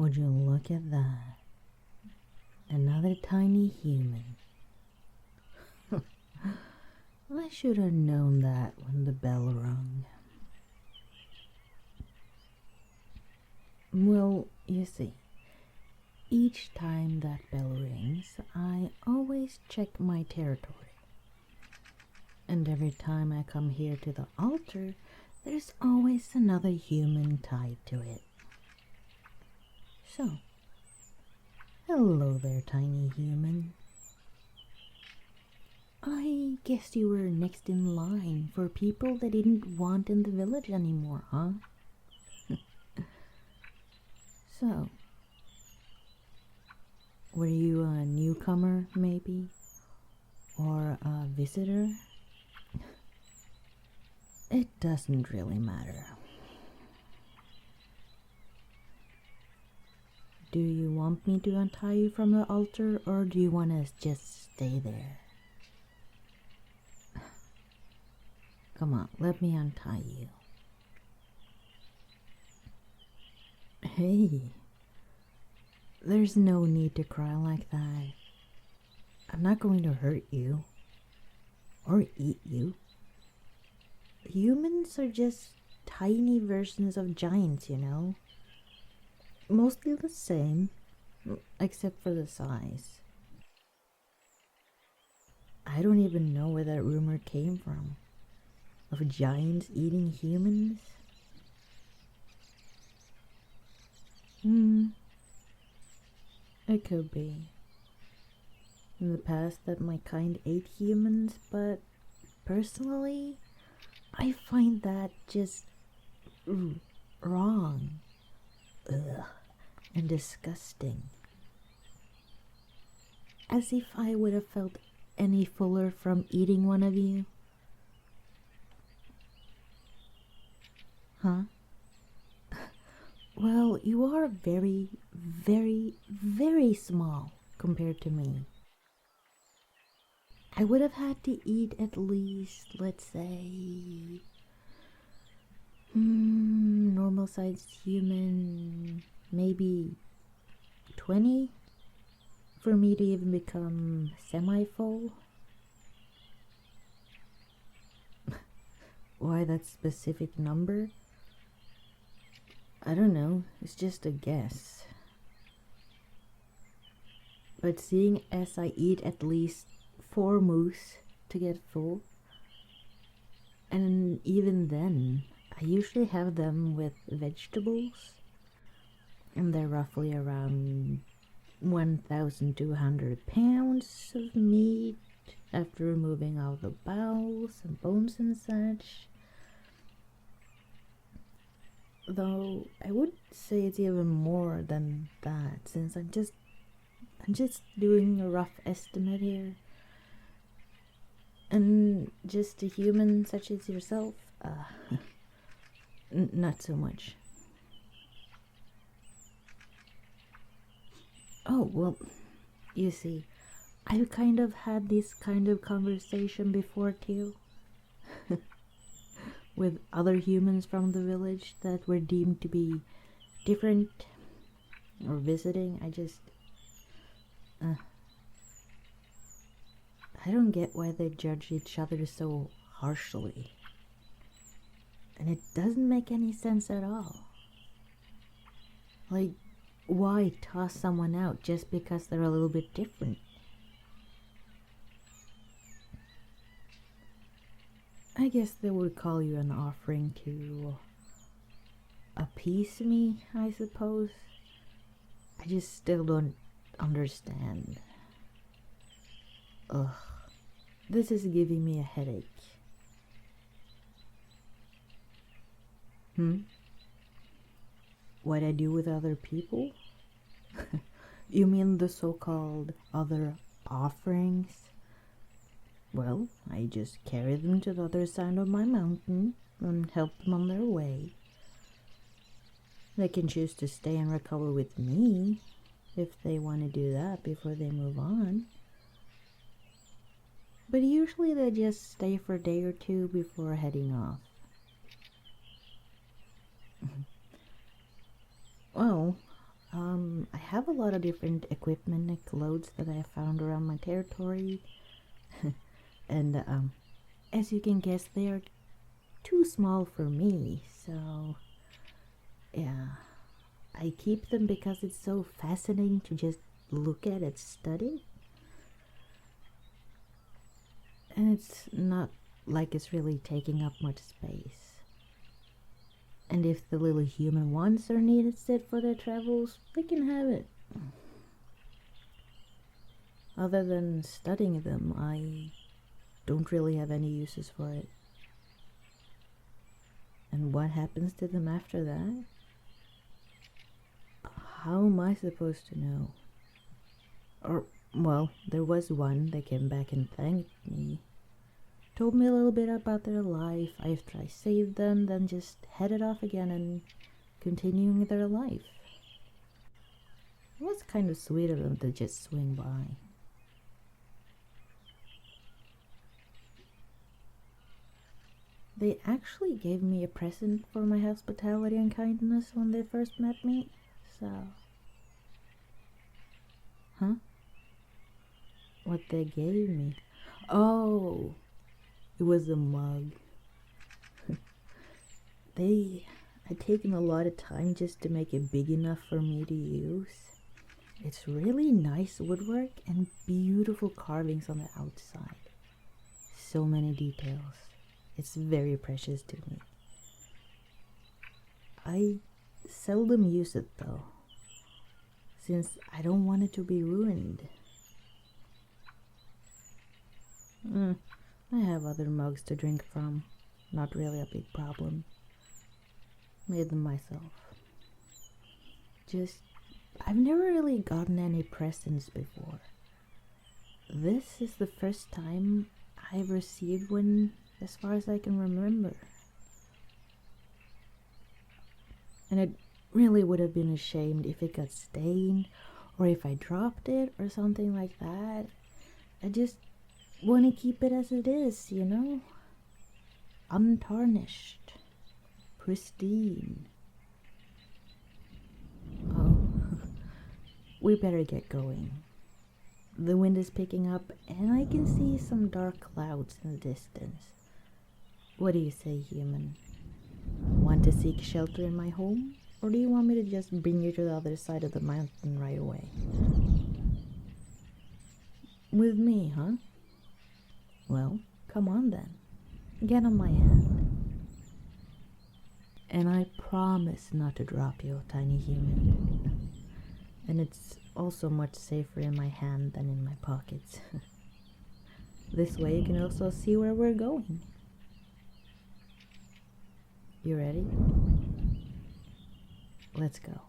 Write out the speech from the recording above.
Would you look at that? Another tiny human. I should have known that when the bell rung. Well, you see, each time that bell rings, I always check my territory. And every time I come here to the altar, there's always another human tied to it. So, hello there, tiny human. I guess you were next in line for people they didn't want in the village anymore, huh? So, were you a newcomer, maybe? Or a visitor? It doesn't really matter. Do you want me to untie you from the altar, or do you want to just stay there? Come on, let me untie you. Hey, there's no need to cry like that. I'm not going to hurt you or eat you. Humans are just tiny versions of giants, you know. Mostly the same, except for the size. I don't even know where that rumor came from, of giants eating humans. It could be. In the past that my kind ate humans, but personally, I find that just wrong. Ugh, and disgusting. As if I would have felt any fuller from eating one of you. Huh? Well, you are very, very, very small compared to me. I would have had to eat at least, let's say, normal sized human, maybe 20 for me to even become semi-full. Why that specific number? I don't know, it's just a guess. But seeing as I eat at least 4 moose to get full, and even then, I usually have them with vegetables, and they're roughly around 1,200 pounds of meat after removing all the bowels and bones and such. Though I would say it's even more than that, since I'm just doing a rough estimate here. And just a human such as yourself, not so much. Oh, well, you see, I've kind of had this kind of conversation before too. With other humans from the village that were deemed to be different or visiting. I don't get why they judge each other so harshly. And it doesn't make any sense at all. Like, why toss someone out just because they're a little bit different? I guess they would call you an offering to appease me, I suppose. I just still don't understand. Ugh, this is giving me a headache. What I do with other people? You mean the so-called other offerings? Well, I just carry them to the other side of my mountain and help them on their way. They can choose to stay and recover with me if they want to do that before they move on. But usually they just stay for a day or two before heading off. Well, I have a lot of different equipment and clothes that I found around my territory. And as you can guess, they are too small for me, so yeah, I keep them because it's so fascinating to just look at and study. And it's not like it's really taking up much space. And if the little human wants or needs it for their travels, they can have it. Other than studying them, I don't really have any uses for it. And what happens to them after that? How am I supposed to know? Or, well, there was one that came back and thanked me. Told me a little bit about their life after I saved them, then just headed off again and continuing their life. It was kind of sweet of them to just swing by. They actually gave me a present for my hospitality and kindness when they first met me, so... Huh? What they gave me? Oh! It was a mug. They had taken a lot of time just to make it big enough for me to use. It's really nice woodwork and beautiful carvings on the outside. So many details. It's very precious to me. I seldom use it though, since I don't want it to be ruined. I have other mugs to drink from. Not really a big problem. Made them myself. I've never really gotten any presents before. This is the first time I've received one as far as I can remember. And it really would have been ashamed if it got stained or if I dropped it or something like that. I just want to keep it as it is, you know? Untarnished. Pristine. Oh, we better get going. The wind is picking up and I can see some dark clouds in the distance. What do you say, human? Want to seek shelter in my home? Or do you want me to just bring you to the other side of the mountain right away? With me, huh? Well, come on then. Get on my hand. And I promise not to drop you, tiny human. And it's also much safer in my hand than in my pockets. This way you can also see where we're going. You ready? Let's go.